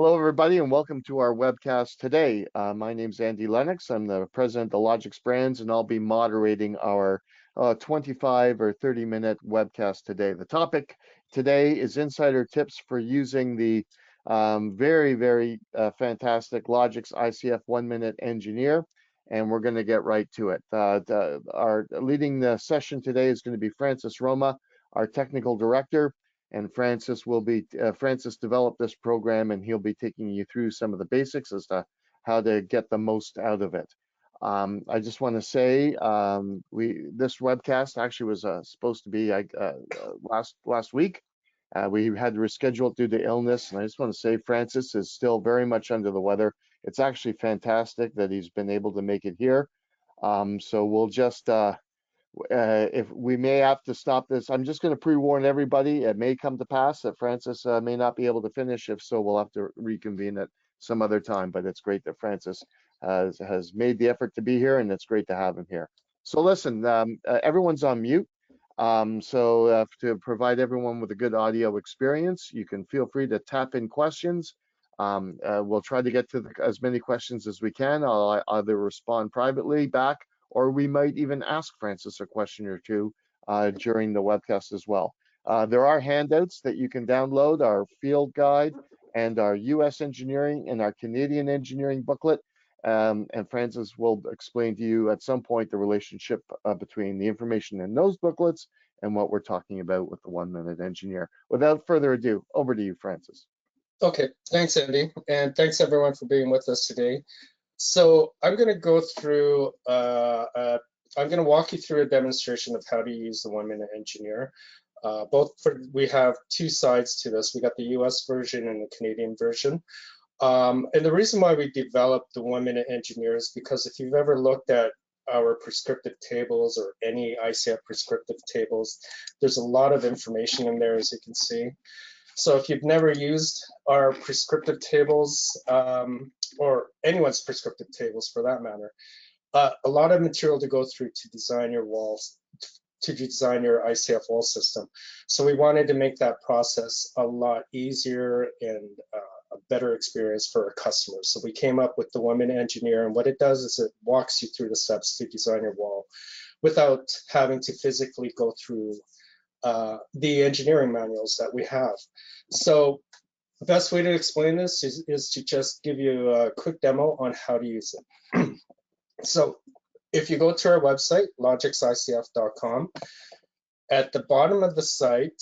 Hello, everybody, and welcome to our webcast today. My name's Andy Lennox. I'm the president of Logix Brands, and I'll be moderating our 25 or 30-minute webcast today. The topic today is insider tips for using the very fantastic Logix ICF 1-Minute Engineer, and we're going to get right to it. Our leading the session today is going to be Francis Roma, our technical director. And Francis developed this program, and he'll be taking you through some of the basics as to how to get the most out of it. I just want to say this webcast actually was supposed to be last week. We had to reschedule it due to illness, and I just want to say Francis is still very much under the weather. It's actually fantastic that he's been able to make it here. So we'll just if we may have to stop this, I'm just going to pre-warn everybody. It may come to pass that Francis may not be able to finish. If so, we'll have to reconvene at some other time. But it's great that Francis has made the effort to be here, and it's great to have him here. So listen, everyone's on mute. To provide everyone with a good audio experience, you can feel free to tap in questions. We'll try to get to as many questions as we can. I'll either respond privately back, or we might even ask Francis a question or two during the webcast as well. There are handouts that you can download, our field guide and our US engineering and our Canadian engineering booklet. And Francis will explain to you at some point the relationship between the information in those booklets and what we're talking about with the 1-Minute Engineer. Without further ado, over to you, Francis. Okay, thanks, Andy, and thanks everyone for being with us today. So I'm going to go through, I'm going to walk you through a demonstration of how to use the 1-Minute Engineer. We have two sides to this. We got the US version and the Canadian version. And the reason why we developed the 1-Minute Engineer is because if you've ever looked at our prescriptive tables or any ICF prescriptive tables, there's a lot of information in there, as you can see. So if you've never used our prescriptive tables, or anyone's prescriptive tables for that matter, a lot of material to go through to design your walls, to design your ICF wall system. So we wanted to make that process a lot easier and a better experience for our customers. So we came up with the 1-Minute Engineer, and what it does is it walks you through the steps to design your wall without having to physically go through the engineering manuals that we have. So the best way to explain this is to just give you a quick demo on how to use it. So if you go to our website, logixicf.com, at the bottom of the site,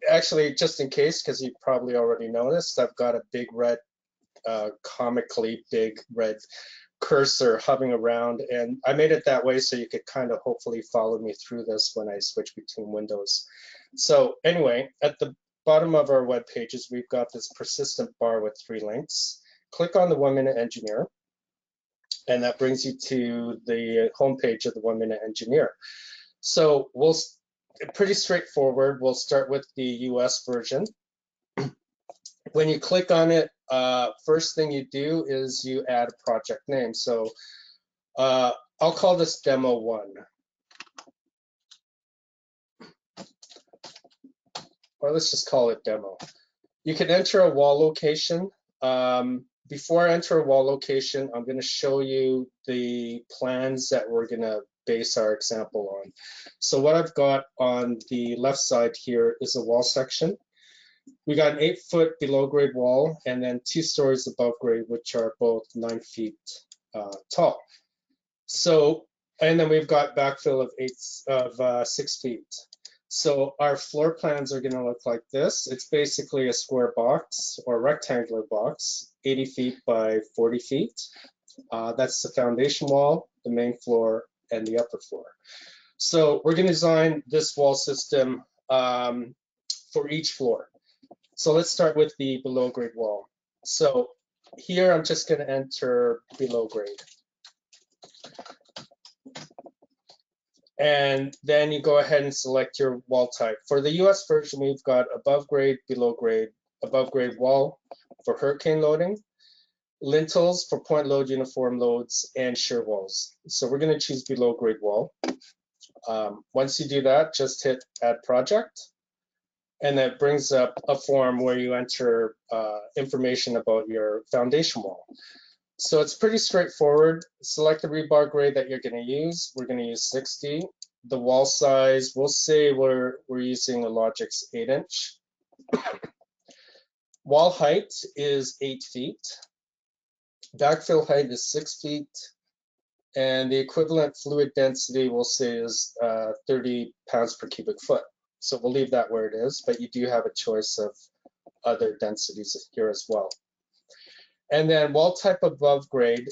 actually, just in case, because you probably already noticed, I've got a big red, comically big red cursor hovering around, and I made it that way so you could kind of hopefully follow me through this when I switch between windows. So anyway, at the bottom of our web pages, we've got this persistent bar with 3 links. Click on the 1-Minute Engineer, and that brings you to the homepage of the 1-Minute Engineer. So pretty straightforward. We'll start with the US version. When you click on it, first thing you do is you add a project name. So I'll call this Demo 1. Or let's just call it Demo. You can enter a wall location. Before I enter a wall location, I'm going to show you the plans that we're going to base our example on. So what I've got on the left side here is a wall section. We got an 8-foot below grade wall and then 2 stories above grade, which are both 9 feet tall. So, and then we've got backfill of 6 feet. So our floor plans are going to look like this. It's basically a square box or rectangular box, 80 feet by 40 feet. That's the foundation wall, the main floor, and the upper floor. So we're going to design this wall system for each floor. So let's start with the below grade wall. So here I'm just going to enter below grade. And then you go ahead and select your wall type. For the US version, we've got above grade wall for hurricane loading, lintels for point load, uniform loads, and shear walls. So we're going to choose below grade wall. Once you do that, just hit add project. And that brings up a form where you enter information about your foundation wall. So it's pretty straightforward. Select the rebar grade that you're going to use. We're going to use 60. The wall size, we'll say we're using a Logix 8-inch. Wall height is 8 feet. Backfill height is 6 feet. And the equivalent fluid density we'll say is 30 pounds per cubic foot. So we'll leave that where it is, but you do have a choice of other densities here as well. And then wall type above grade,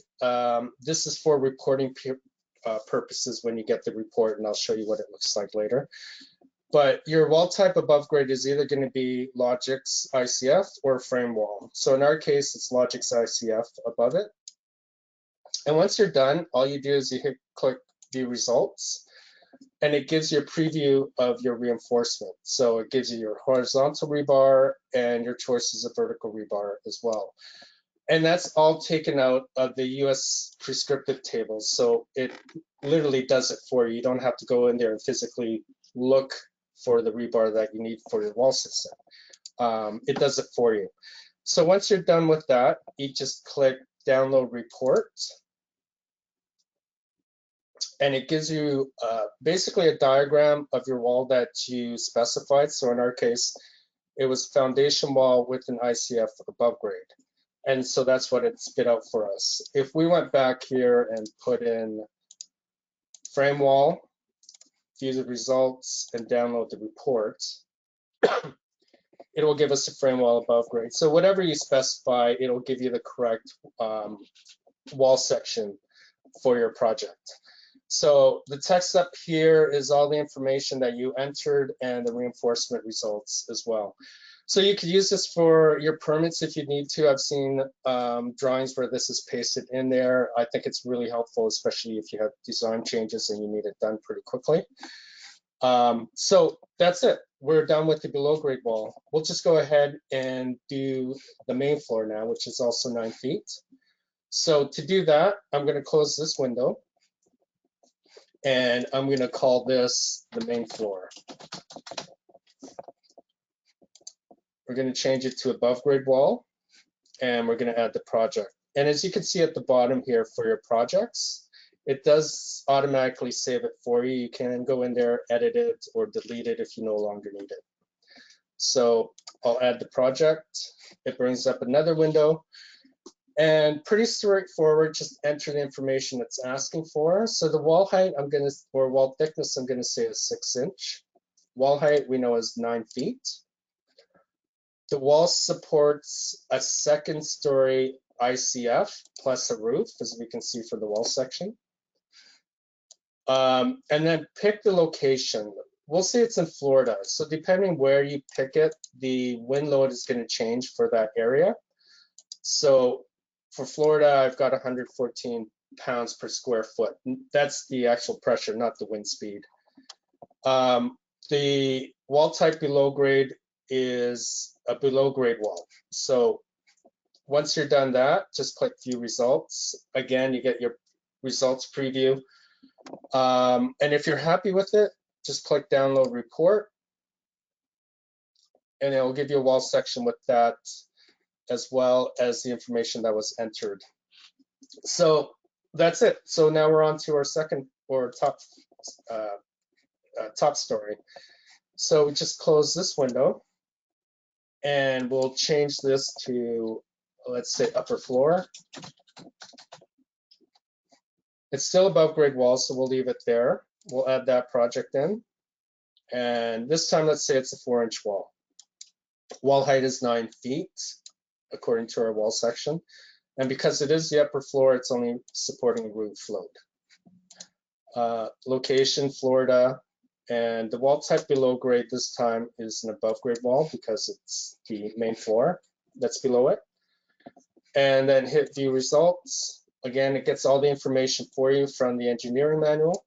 this is for reporting purposes when you get the report, and I'll show you what it looks like later. But your wall type above grade is either going to be Logix ICF or frame wall. So in our case, it's Logix ICF above it. And once you're done, all you do is you click view results, and it gives you a preview of your reinforcement. So it gives you your horizontal rebar and your choices of vertical rebar as well. And that's all taken out of the US prescriptive tables. So it literally does it for you. You don't have to go in there and physically look for the rebar that you need for your wall system. It does it for you. So once you're done with that, you just click download report. And it gives you basically a diagram of your wall that you specified. So in our case, it was foundation wall with an ICF above grade. And so that's what it spit out for us. If we went back here and put in frame wall, view the results, and download the report, it will give us a frame wall above grade. So whatever you specify, it'll give you the correct wall section for your project. So the text up here is all the information that you entered and the reinforcement results as well. So you could use this for your permits if you need to. I've seen drawings where this is pasted in there. I think it's really helpful, especially if you have design changes and you need it done pretty quickly. So that's it. We're done with the below grade wall. We'll just go ahead and do the main floor now, which is also 9 feet. So to do that, I'm going to close this window. And I'm going to call this the main floor. We're going to change it to above grade wall, and we're going to add the project. And as you can see at the bottom here for your projects, it does automatically save it for you. You can go in there, edit it, or delete it if you no longer need it. So I'll add the project. It brings up another window. And pretty straightforward, just enter the information it's asking for. So the wall height, or wall thickness, I'm gonna say is 6 inch. Wall height, we know is 9 feet. The wall supports a 2nd story ICF plus a roof, as we can see for the wall section. And then pick the location. We'll say it's in Florida. So depending where you pick it, the wind load is gonna change for that area. So for Florida, I've got 114 pounds per square foot. That's the actual pressure, not the wind speed. The wall type below grade is a below grade wall. So once you're done that, just click view results. Again, you get your results preview. And if you're happy with it, just click download report. And it will give you a wall section with that, as well as the information that was entered. So that's it. So now we're on to our second or top story. So we just close this window and we'll change this to, let's say, upper floor. It's still above grade wall, so we'll leave it there. We'll add that project in. And this time, let's say it's a 4-inch wall. Wall height is 9 feet, according to our wall section. And because it is the upper floor, it's only supporting roof load. Location, Florida, and the wall type below grade this time is an above grade wall because it's the main floor that's below it. And then hit view results. Again, it gets all the information for you from the engineering manual.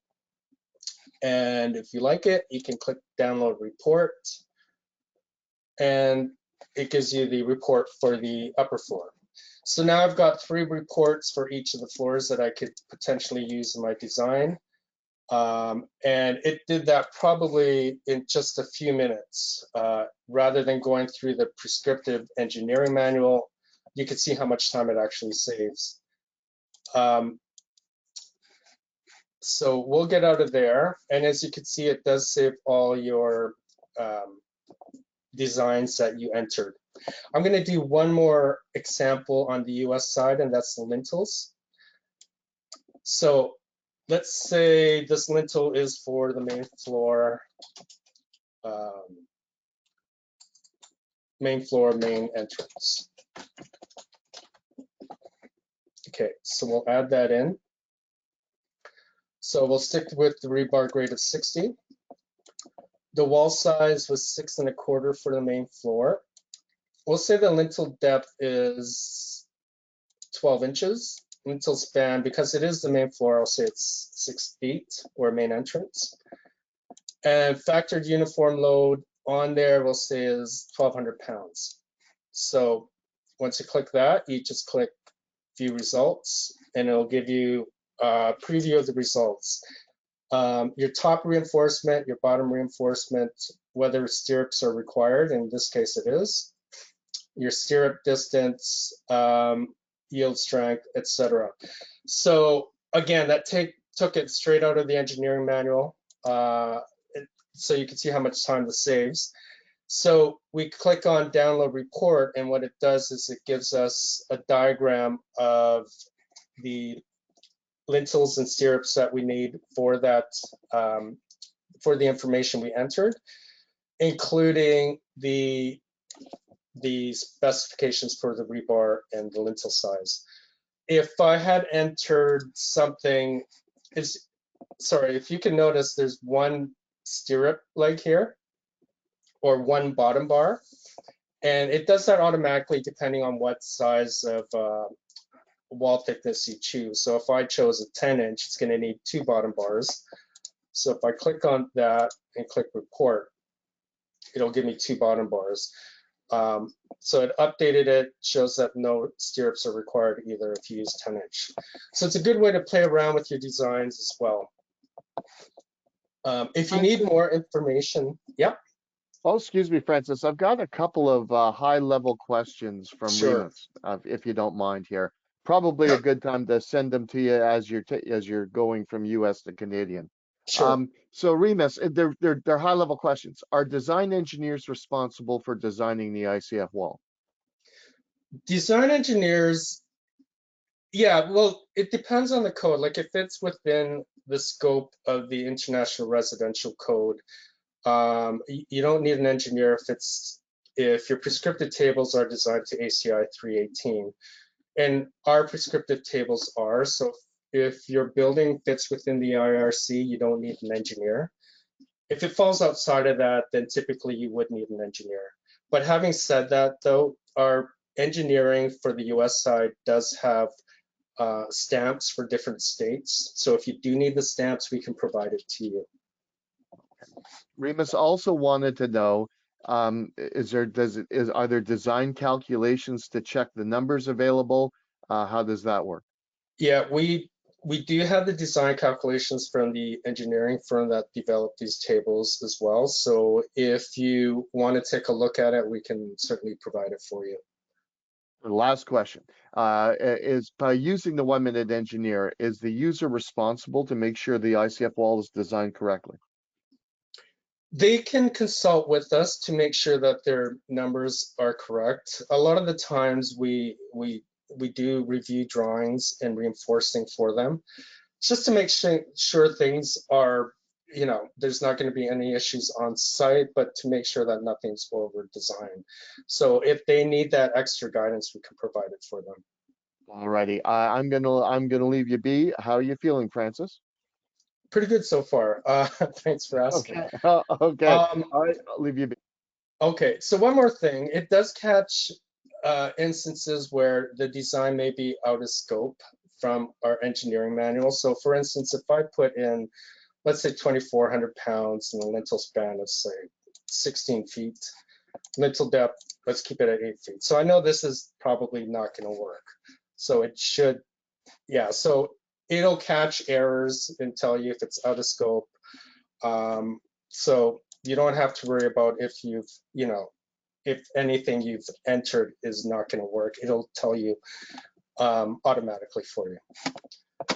And if you like it, you can click download report. And it gives you the report for the upper floor. So now I've got 3 reports for each of the floors that I could potentially use in my design. And it did that probably in just a few minutes. Rather than going through the prescriptive engineering manual, you can see how much time it actually saves. So we'll get out of there. And as you can see, it does save all your designs that you entered. I'm going to do one more example on the US side, and that's the lintels. So let's say this lintel is for the main floor, main entrance. Okay, so we'll add that in. So we'll stick with the rebar grade of 60. The wall size was 6 1/4 for the main floor. We'll say the lintel depth is 12 inches. Lintel span, because it is the main floor, I'll say it's 6 feet, or main entrance. And factored uniform load on there, we'll say is 1,200 pounds. So once you click that, you just click view results, and it'll give you a preview of the results. Your top reinforcement, your bottom reinforcement, whether stirrups are required, in this case it is, your stirrup distance, yield strength, etc. So again, that took it straight out of the engineering manual, so you can see how much time this saves. So we click on download report, and what it does is it gives us a diagram of the lintels and stirrups that we need for that, for the information we entered, including the specifications for the rebar and the lintel size. If I had entered something, if you can notice, there's one stirrup leg here, or one bottom bar, and it does that automatically depending on what size of wall thickness you choose. So if I chose a 10-inch, it's going to need 2 bottom bars. So if I click on that and click report, it'll give me 2 bottom bars. So it updated it, shows that no stirrups are required either if you use 10-inch. So it's a good way to play around with your designs as well. If you need more information, yep. Oh, excuse me, Francis. I've got a couple of high-level questions from Sure. Remus, if you don't mind here. Probably a good time to send them to you as you're going from U.S. to Canadian. Sure. So Remus, they're high-level questions. Are design engineers responsible for designing the ICF wall? Design engineers, yeah, well, it depends on the code. Like if it's within the scope of the International Residential Code, you don't need an engineer if your prescriptive tables are designed to ACI 318. And our prescriptive tables are, so if your building fits within the IRC, you don't need an engineer. If it falls outside of that, then typically you would need an engineer. But having said that, though, our engineering for the US side does have stamps for different states. So if you do need the stamps, we can provide it to you. Remus also wanted to know, are there design calculations to check the numbers available? How does that work? Yeah, we do have the design calculations from the engineering firm that developed these tables as well. So if you want to take a look at it, we can certainly provide it for you. Last question is, by using the 1-minute engineer, is the user responsible to make sure the ICF wall is designed correctly? They can consult with us to make sure that their numbers are correct. A lot of the times we do review drawings and reinforcing for them, just to make sure things are, there's not going to be any issues on site, but to make sure that nothing's over designed. So if they need that extra guidance, we can provide it for them. Alrighty, I'm gonna leave you be. How are you feeling, Francis? Pretty good so far. Thanks for asking. Okay, okay, all right, I'll leave you be. Okay, so one more thing. It does catch instances where the design may be out of scope from our engineering manual. So for instance, if I put in, let's say 2,400 pounds and a lintel span of say 16 feet, lintel depth, let's keep it at 8 feet. So I know this is probably not going to work. So it should, yeah. So it'll catch errors and tell you if it's out of scope. So you don't have to worry about if you've, if anything you've entered is not going to work. It'll tell you automatically for you.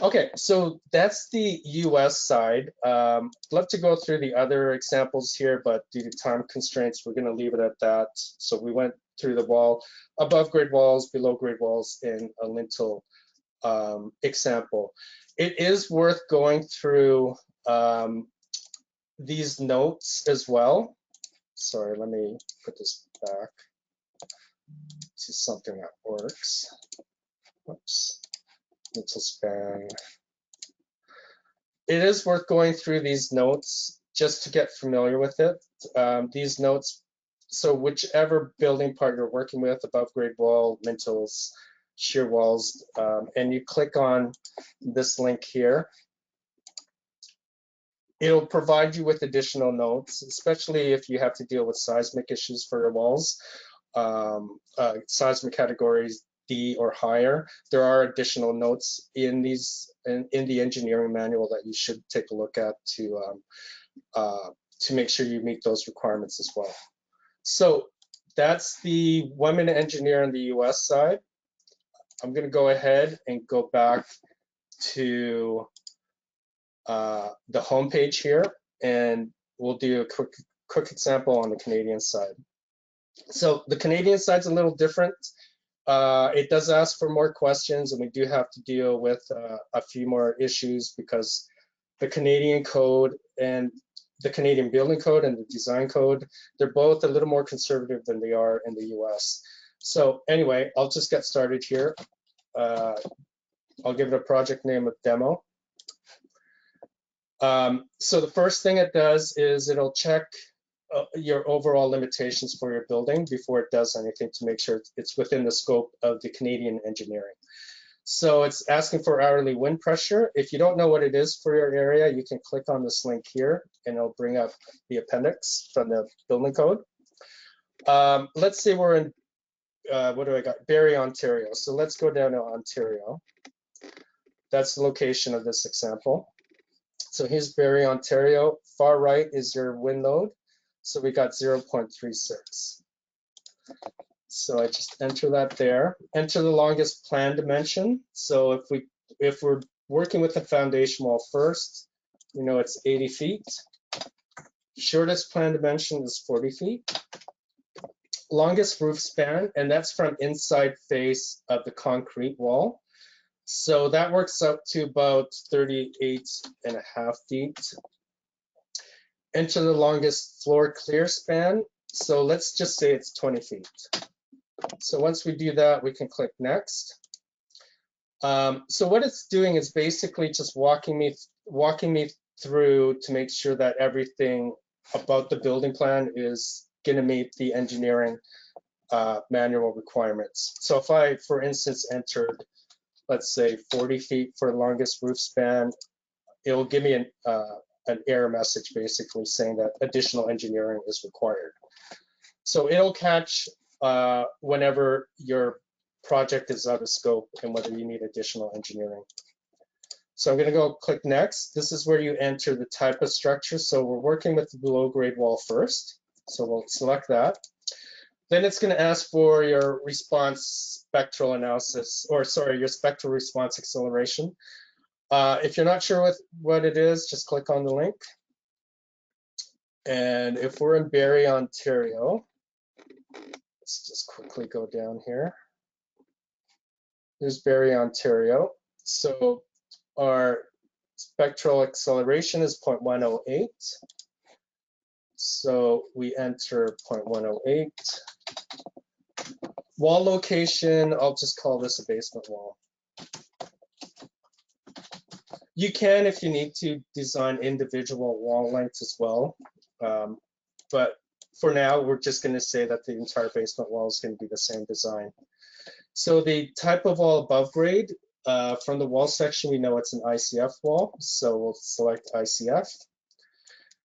Okay, so that's the US side. Love to go through the other examples here, but due to time constraints, we're going to leave it at that. So we went through the wall, above grade walls, below grade walls in a lintel example. It is worth going through these notes as well. Sorry, let me put this back to something that works. Oops, lintel span. It is worth going through these notes just to get familiar with it. These notes, so whichever building part you're working with, above grade wall, lintels, shear walls, and you click on this link here, it'll provide you with additional notes, especially if you have to deal with seismic issues for your walls, seismic categories D or higher. There are additional notes in these in the engineering manual that you should take a look at to make sure you meet those requirements as well. So that's the women engineer on the US side. I'm going to go ahead and go back to the home page here, and we'll do a quick example on the Canadian side. So the Canadian side's a little different. It does ask for more questions, and we do have to deal with a few more issues because the Canadian code and the Canadian building code and the design code, they're both a little more conservative than they are in the US. So anyway, I'll just get started here. I'll give it a project name of demo. So the first thing it does is it'll check your overall limitations for your building before it does anything to make sure it's within the scope of the Canadian engineering. So it's asking for hourly wind pressure. If you don't know what it is for your area, you can click on this link here and it'll bring up the appendix from the building code. Let's say we're in, what do I got? Barrie, Ontario. So let's go down to Ontario. That's the location of this example. So here's Barrie, Ontario. Far right is your wind load. So we got 0.36. So I just enter that there. Enter the longest plan dimension. So if we're working with the foundation wall first, you know it's 80 feet. Shortest plan dimension is 40 feet. Longest roof span, and that's from inside face of the concrete wall. So that works out to about 38.5 feet. Enter the longest floor clear span. So let's just say it's 20 feet. So once we do that, we can click next. So what it's doing is basically just walking me through to make sure that everything about the building plan is going to meet the engineering manual requirements. So if I, for instance, entered, let's say 40 feet for longest roof span, it'll give me an error message basically saying that additional engineering is required. So it'll catch whenever your project is out of scope and whether you need additional engineering. So I'm going to go click next. This is where you enter the type of structure. So we're working with the below grade wall first. So we'll select that. Then it's going to ask for your response spectral analysis, or sorry, your spectral response acceleration. If you're not sure what it is, just click on the link. And if we're in Barrie, Ontario, let's just quickly go down here. Here's Barrie, Ontario. So our spectral acceleration is 0.108. So we enter 0.108. Wall location, I'll just call this a basement wall. You can, if you need to, design individual wall lengths as well. But for now, we're just going to say that the entire basement wall is going to be the same design. So the type of wall above grade, from the wall section, we know it's an ICF wall. So we'll select ICF.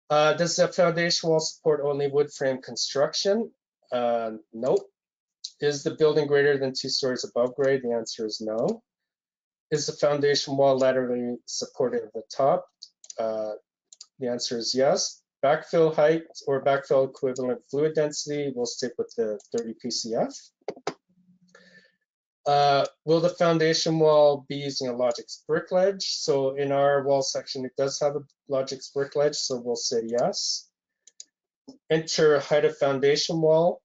Does the foundation wall support only wood frame construction? Nope. Is the building greater than 2 stories above grade? The answer is no. Is the foundation wall laterally supported at the top? The answer is yes. Backfill height or backfill equivalent fluid density, we'll stick with the 30 PCF. Will the foundation wall be using a Logix brick ledge? So in our wall section, it does have a Logix brick ledge, so we'll say yes. Enter height of foundation wall.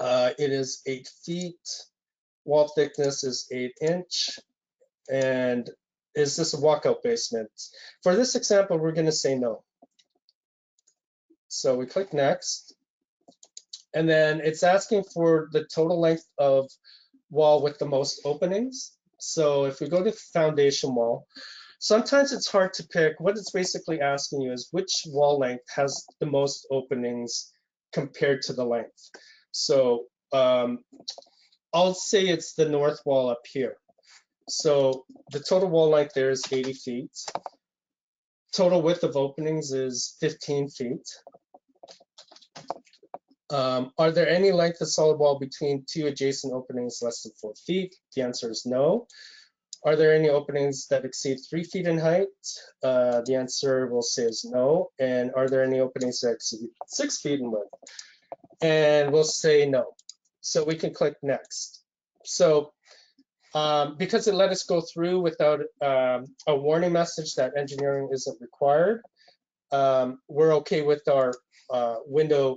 It is 8 feet. Wall thickness is 8 inch. And is this a walkout basement? For this example, we're going to say no. So we click next. And then it's asking for the total length of wall with the most openings. So if we go to foundation wall, sometimes it's hard to pick. What it's basically asking you is which wall length has the most openings compared to the length. So I'll say it's the north wall up here. So the total wall length there is 80 feet. Total width of openings is 15 feet. Are there any length of solid wall between two adjacent openings less than 4 feet? The answer is no. Are there any openings that exceed 3 feet in height? The answer we'll say is no. And are there any openings that exceed 6 feet in width? And we'll say no. So we can click next. So because it let us go through without a warning message that engineering isn't required, we're okay with our window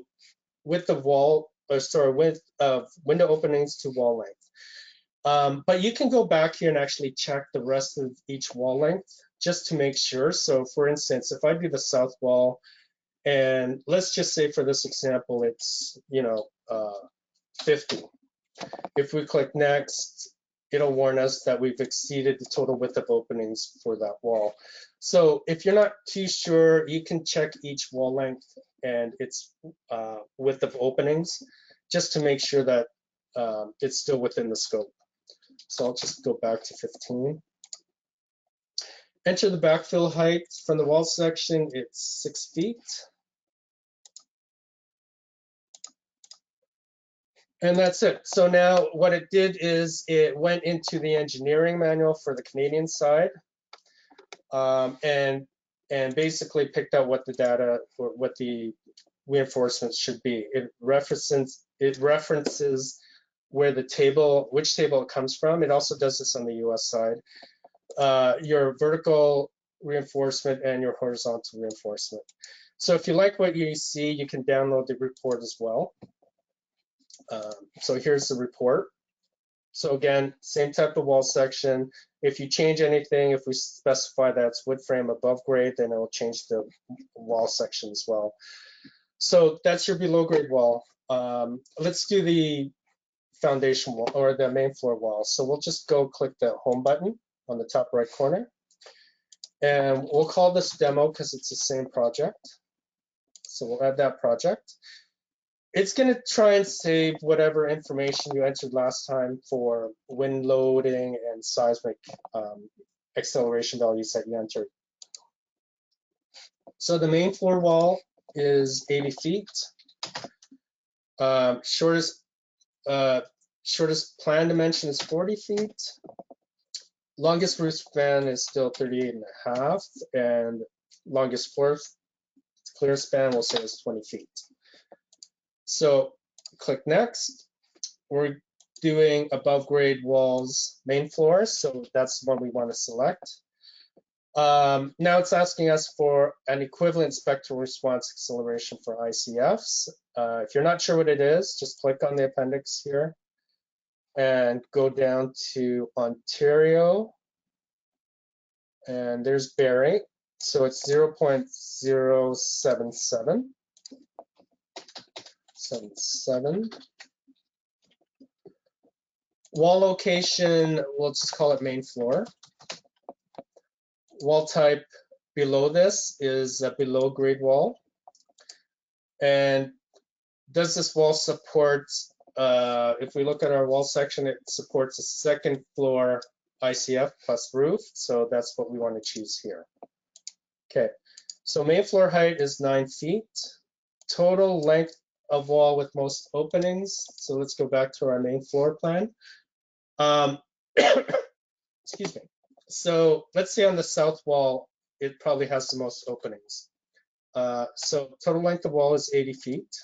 width of wall, or sorry, width of window openings to wall length. But you can go back here and actually check the rest of each wall length just to make sure. So for instance, if I do the south wall, and let's just say for this example, it's 50. If we click next, it'll warn us that we've exceeded the total width of openings for that wall. So if you're not too sure, you can check each wall length and its width of openings just to make sure that it's still within the scope. So I'll just go back to 15. Enter the backfill height from the wall section. It's 6 feet. And that's it. So now what it did is it went into the engineering manual for the Canadian side and basically picked out what the data or what the reinforcements should be. It references where the table, which table it comes from. It also does this on the US side. Your vertical reinforcement and your horizontal reinforcement. So if you like what you see, you can download the report as well. So here's the report. So again, same type of wall section. If you change anything, if we specify that it's wood frame above grade, then it will change the wall section as well. So that's your below grade wall. Let's do the foundation wall or the main floor wall. So we'll just go click the home button on the top right corner. And we'll call this demo because it's the same project. So we'll add that project. It's going to try and save whatever information you entered last time for wind loading and seismic acceleration values that you entered. So the main floor wall is 80 feet. Shortest plan dimension is 40 feet. Longest roof span is still 38.5, and longest floor clear span we'll say is 20 feet. So click next. We're doing above grade walls main floor, so that's the one we want to select. Now it's asking us for an equivalent spectral response acceleration for ICFs. If you're not sure what it is, just click on the appendix here and go down to Ontario, and there's Barrie. So it's 0.077. 77. Wall location, we'll just call it main floor. Wall type below this is a below grade wall. And does this wall support, if we look at our wall section, it supports a second floor ICF plus roof. So that's what we want to choose here. Okay, so main floor height is 9 feet. Total length of wall with most openings. So let's go back to our main floor plan. excuse me. So let's say on the south wall, it probably has the most openings. So total length of wall is 80 feet.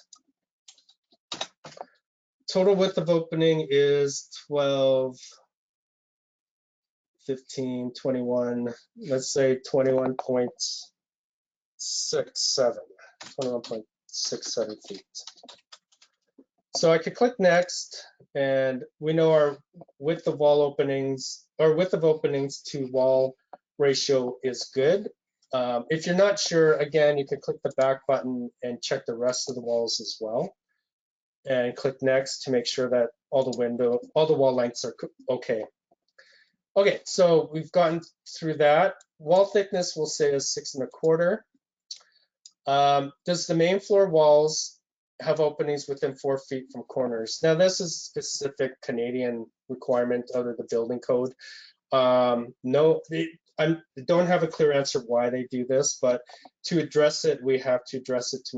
Total width of opening is 12, 15, 21, let's say 21.67 feet. So I could click next, and we know our width of wall openings, or width of openings to wall ratio is good. If you're not sure, again, you can click the back button and check the rest of the walls as well. And click next to make sure that all the wall lengths are okay. Okay, so we've gotten through that. Wall thickness we'll say is 6.25. Does the main floor walls have openings within 4 feet from corners? Now this is specific Canadian requirement out of the building code. No, I don't have a clear answer why they do this, but to address it, we have to address it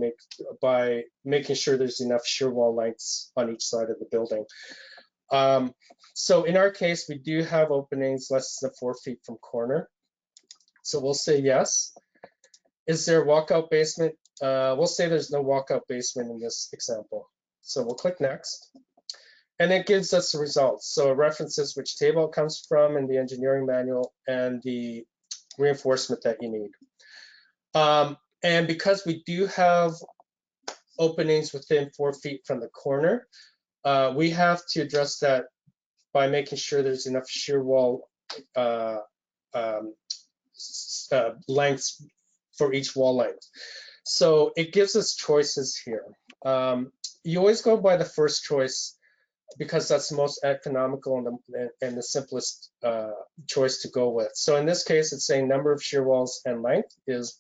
by making sure there's enough shear wall lengths on each side of the building. So in our case, we do have openings less than 4 feet from corner. So we'll say yes. Is there a walkout basement? We'll say there's no walkout basement in this example. So we'll click next. And it gives us the results. So it references which table it comes from in the engineering manual and the reinforcement that you need. And because we do have openings within 4 feet from the corner, we have to address that by making sure there's enough shear wall lengths for each wall length. So it gives us choices here. You always go by the first choice because that's the most economical and the simplest choice to go with. So in this case, it's saying number of shear walls and length is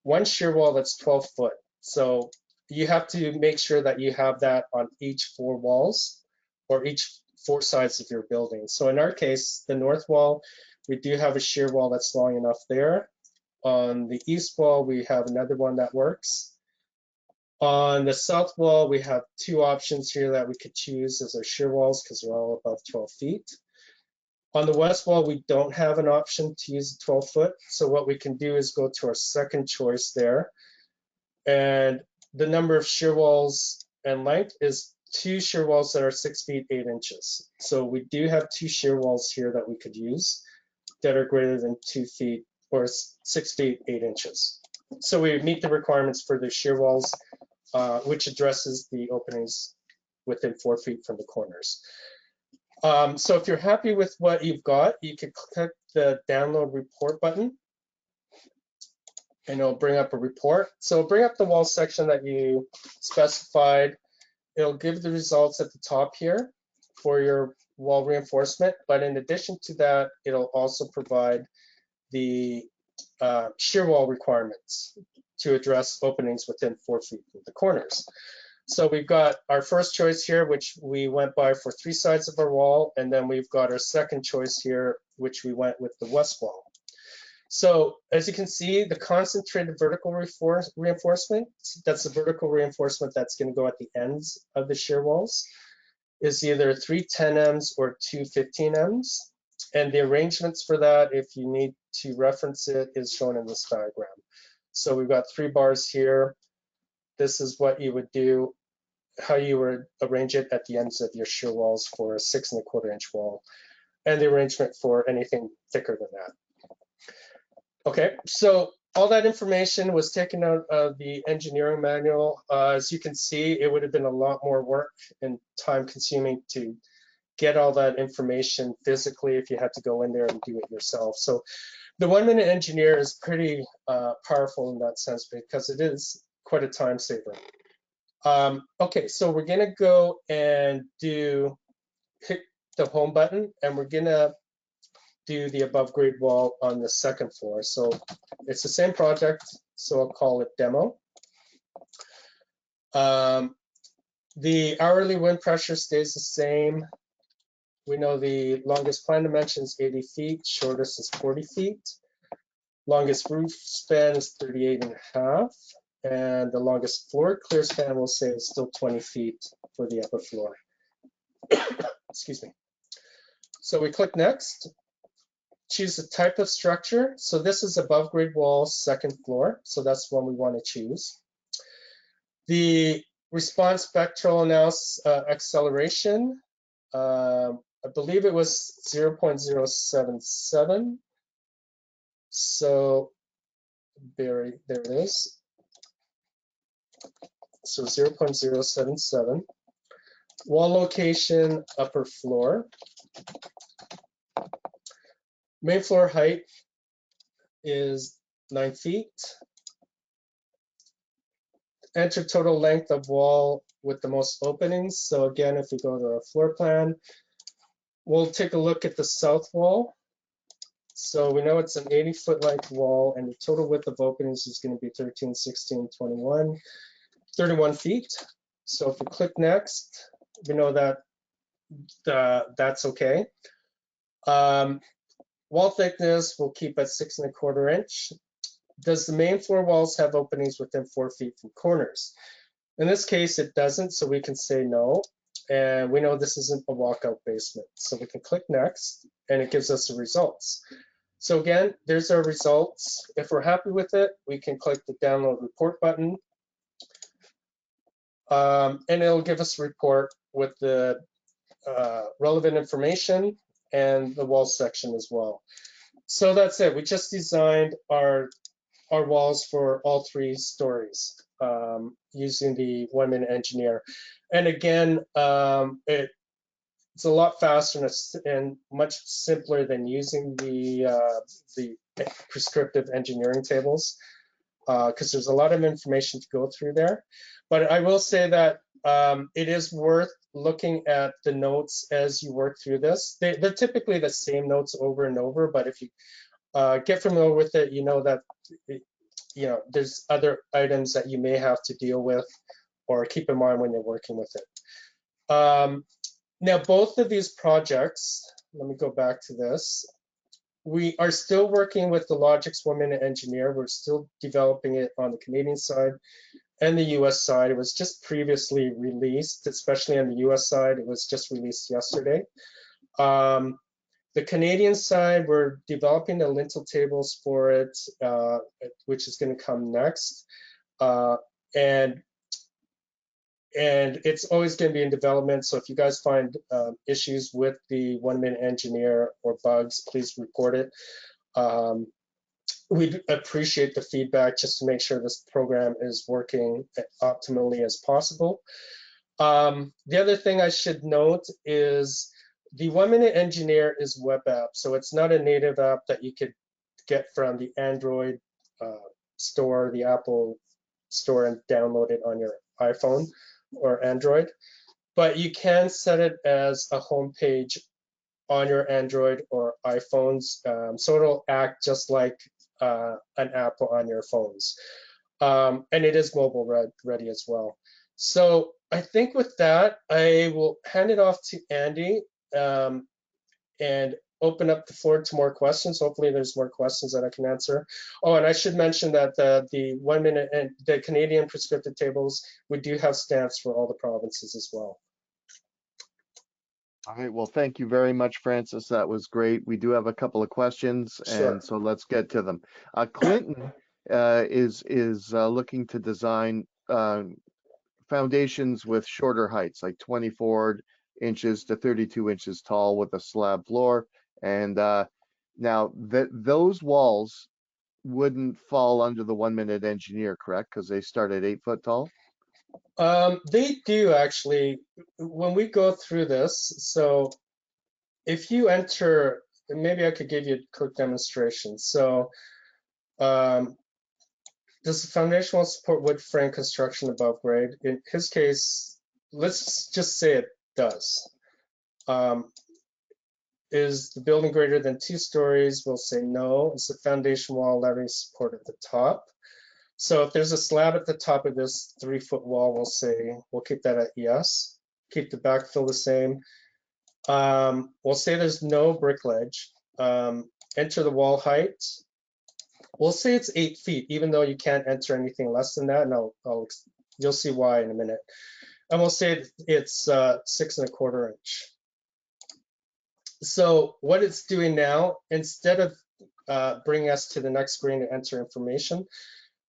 one shear wall that's 12 foot. So you have to make sure that you have that on each 4 walls or each 4 sides of your building. So in our case, the north wall, we do have a shear wall that's long enough there. On the east wall, we have another one that works. On the south wall, we have 2 options here that we could choose as our shear walls because they're all above 12 feet. On the west wall, we don't have an option to use a 12 foot. So what we can do is go to our second choice there. And the number of shear walls and length is 2 shear walls that are 6 feet 8 inches. So we do have 2 shear walls here that we could use that are greater than 2 feet or 6 feet 8 inches. So we meet the requirements for the shear walls, which addresses the openings within 4 feet from the corners. So if you're happy with what you've got, you can click the download report button and it'll bring up a report. So it'll bring up the wall section that you specified. It'll give the results at the top here for your wall reinforcement, but in addition to that, it'll also provide the shear wall requirements to address openings within 4 feet from the corners. So we've got our first choice here, which we went by for 3 sides of our wall, and then we've got our second choice here, which we went with the west wall. So as you can see, the concentrated vertical reinforcement, that's the vertical reinforcement that's going to go at the ends of the shear walls, is either 3 10Ms or 2 15Ms. And the arrangements for that, if you need to reference it, is shown in this diagram. So we've got 3 bars here. This is what you would do, how you would arrange it at the ends of your shear walls for a 6 1/4 inch wall, and the arrangement for anything thicker than that. Okay, so all that information was taken out of the engineering manual. As you can see, it would have been a lot more work and time consuming to get all that information physically if you had to go in there and do it yourself. So the 1-minute engineer is pretty powerful in that sense because it is quite a time saver. Okay, so we're gonna go and hit the home button, and we're gonna do the above grade wall on the 2nd floor. So it's the same project, so I'll call it demo. The hourly wind pressure stays the same. We know the longest plan dimension is 80 feet, shortest is 40 feet. Longest roof span is 38.5, and the longest floor clear span we'll say is still 20 feet for the upper floor. Excuse me. So we click next. choose the type of structure. So this is above grade wall, second floor. So that's one we want to choose. The response spectral analysis acceleration, I believe it was 0.077. So there it is. So 0.077. Wall location, upper floor. Main floor height is 9 feet. Enter total length of wall with the most openings. So again, if we go to our floor plan, we'll take a look at the south wall. So we know it's an 80-foot length wall, and the total width of openings is going to be 13, 16, 21, 31 feet. So if we click next, we know that that's okay. Wall thickness we'll keep at 6¼ inch. Does the main floor walls have openings within 4 feet from corners? In this case, it doesn't, so we can say no. And we know this isn't a walkout basement. So we can click next, and it gives us the results. So again, there's our results. If we're happy with it, we can click the download report button. And it'll give us a report with the relevant information and the wall section as well. So that's it. We just designed our walls for all 3 stories using the 1-minute engineer. And again, it's a lot faster and much simpler than using the prescriptive engineering tables because there's a lot of information to go through there. But I will say that it is worth looking at the notes as you work through this. They're typically the same notes over and over, but if you get familiar with it, you know that there's other items that you may have to deal with or keep in mind when you're working with it. Now, both of these projects, let me go back to this. We are still working with the Logix 1-minute engineer. We're still developing it on the Canadian side and the US side. It was just previously released, especially on the US side. It was just released yesterday. The Canadian side, we're developing the lintel tables for it, which is going to come next. And it's always going to be in development. So if you guys find issues with the 1-minute engineer or bugs, please report it. We'd appreciate the feedback just to make sure this program is working optimally as possible. The other thing I should note is the 1-minute engineer is web app. So it's not a native app that you could get from the Android store, the Apple store, and download it on your iPhone or Android, but you can set it as a home page on your Android or iPhones, so it'll act just like an app on your phones, and it is mobile ready as well. So I think with that, I will hand it off to Andy and open up the floor to more questions. Hopefully there's more questions that I can answer. Oh, and I should mention that the 1-minute and the Canadian prescriptive tables, we do have stamps for all the provinces as well. All right, well, thank you very much, Francis. That was great. We do have a couple of questions, Sure. and so let's get to them. Clinton is looking to design foundations with shorter heights, like 24 inches to 32 inches tall with a slab floor. And now those walls wouldn't fall under the 1-minute engineer, correct? Because they start at 8 foot tall? They do actually. When we go through this, so if you enter, maybe I could give you a quick demonstration. So does the foundation wall support wood frame construction above grade? In his case, let's just say it does. Is the building greater than 2 stories? We'll say no. Is the foundation wall leveling support at the top? So if there's a slab at the top of this 3-foot wall, we'll say, we'll keep that at yes. Keep the backfill the same. We'll say there's no brick ledge. Enter the wall height. We'll say it's 8 feet, even though you can't enter anything less than that, and you'll see why in a minute. And we'll say it's 6¼ inch. So what it's doing now, instead of bringing us to the next screen to enter information,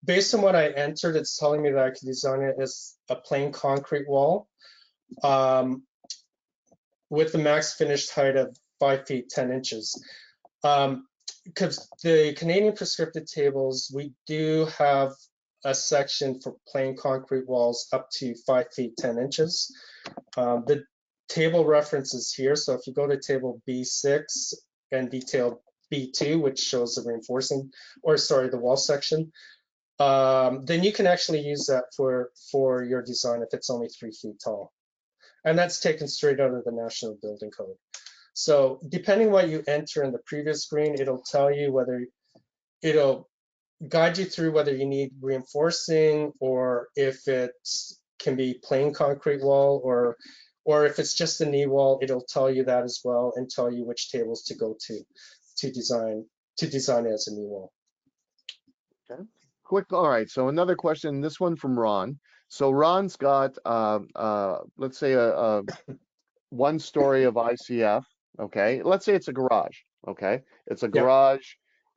based on what I entered, it's telling me that I can design it as a plain concrete wall with the max finished height of 5 feet 10 inches. Because the Canadian prescriptive tables, we do have a section for plain concrete walls up to 5 feet 10 inches. The table reference is here. So if you go to table B6 and detail B2, which shows the reinforcing, or sorry, the wall section, then you can actually use that for your design if it's only 3 feet tall. And that's taken straight out of the National Building Code. So depending what you enter in the previous screen, it'll tell you whether it'll guide you through whether you need reinforcing or if it can be plain concrete wall or if it's just a knee wall, it'll tell you that as well and tell you which tables to go to design it as a knee wall. Okay. Quick. All right. So another question. This one from Ron. So Ron's got let's say a one story of ICF. Okay. Let's say it's a garage. Okay. It's a Yep. garage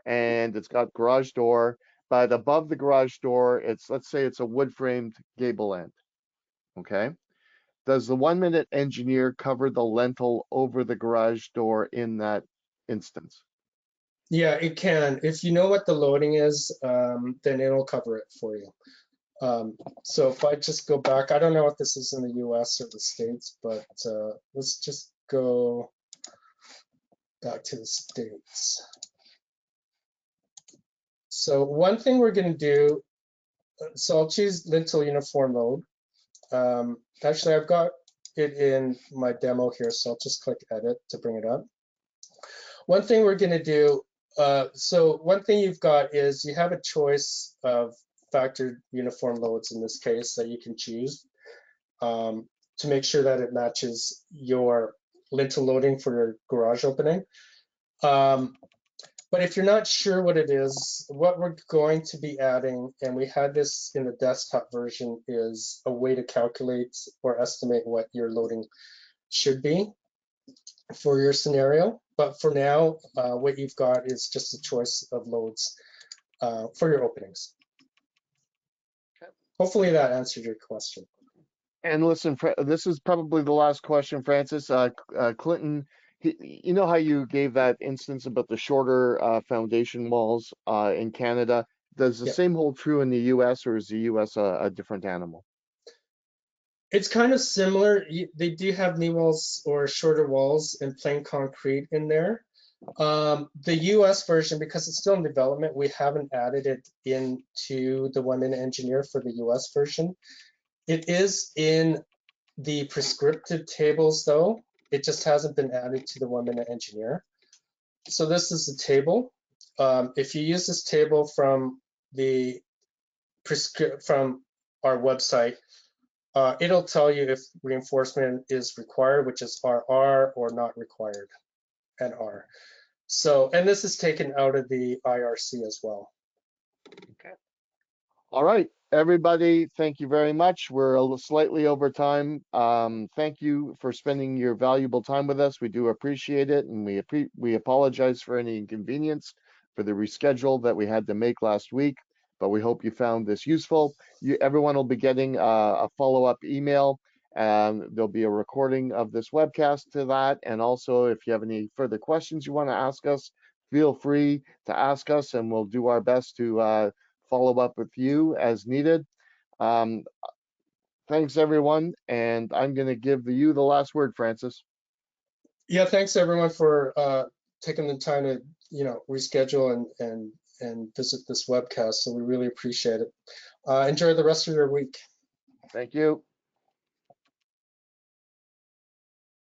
and it's got garage door, but above the garage door, let's say it's a wood framed gable end. Okay. Does the 1 minute engineer cover the lintel over the garage door in that instance? Yeah, it can. If you know what the loading is, then it'll cover it for you. So if I just go back, I don't know if this is in the US or the States, but let's just go back to the States. So one thing we're going to do, so I'll choose lintel uniform load. Actually, I've got it in my demo here, so I'll just click edit to bring it up. One thing we're going to do, so one thing you've got is you have a choice of factored uniform loads in this case that you can choose to make sure that it matches your lintel loading for your garage opening. But if you're not sure what it is, what we're going to be adding, and we had this in the desktop version, is a way to calculate or estimate what your loading should be for your scenario. But for now, what you've got is just a choice of loads for your openings. Okay. Hopefully that answered your question. And listen, this is probably the last question, Francis. Clinton, you know how you gave that instance about the shorter foundation walls in Canada? Does the Yep. same hold true in the US, or is the US a different animal? It's kind of similar. They do have knee walls or shorter walls and plain concrete in there. The US version, because it's still in development, we haven't added it into the 1-minute engineer for the US version. It is in the prescriptive tables though. It just hasn't been added to the 1-minute engineer. So this is the table. If you use this table from our website, it'll tell you if reinforcement is required, which is RR, or not required, NR. So, and this is taken out of the IRC as well. Okay. All right, everybody, thank you very much. We're slightly over time. Thank you for spending your valuable time with us. We do appreciate it, and we apologize for any inconvenience for the reschedule that we had to make last week, but we hope you found this useful. Everyone will be getting a follow-up email, and there'll be a recording of this webcast to that. And also, if you have any further questions you want to ask us, feel free to ask us, and we'll do our best to follow up with you as needed. Thanks, everyone, and I'm going to give you the last word, Francis. Yeah, thanks everyone for taking the time to reschedule and visit this webcast. So we really appreciate it. Enjoy the rest of your week. Thank you.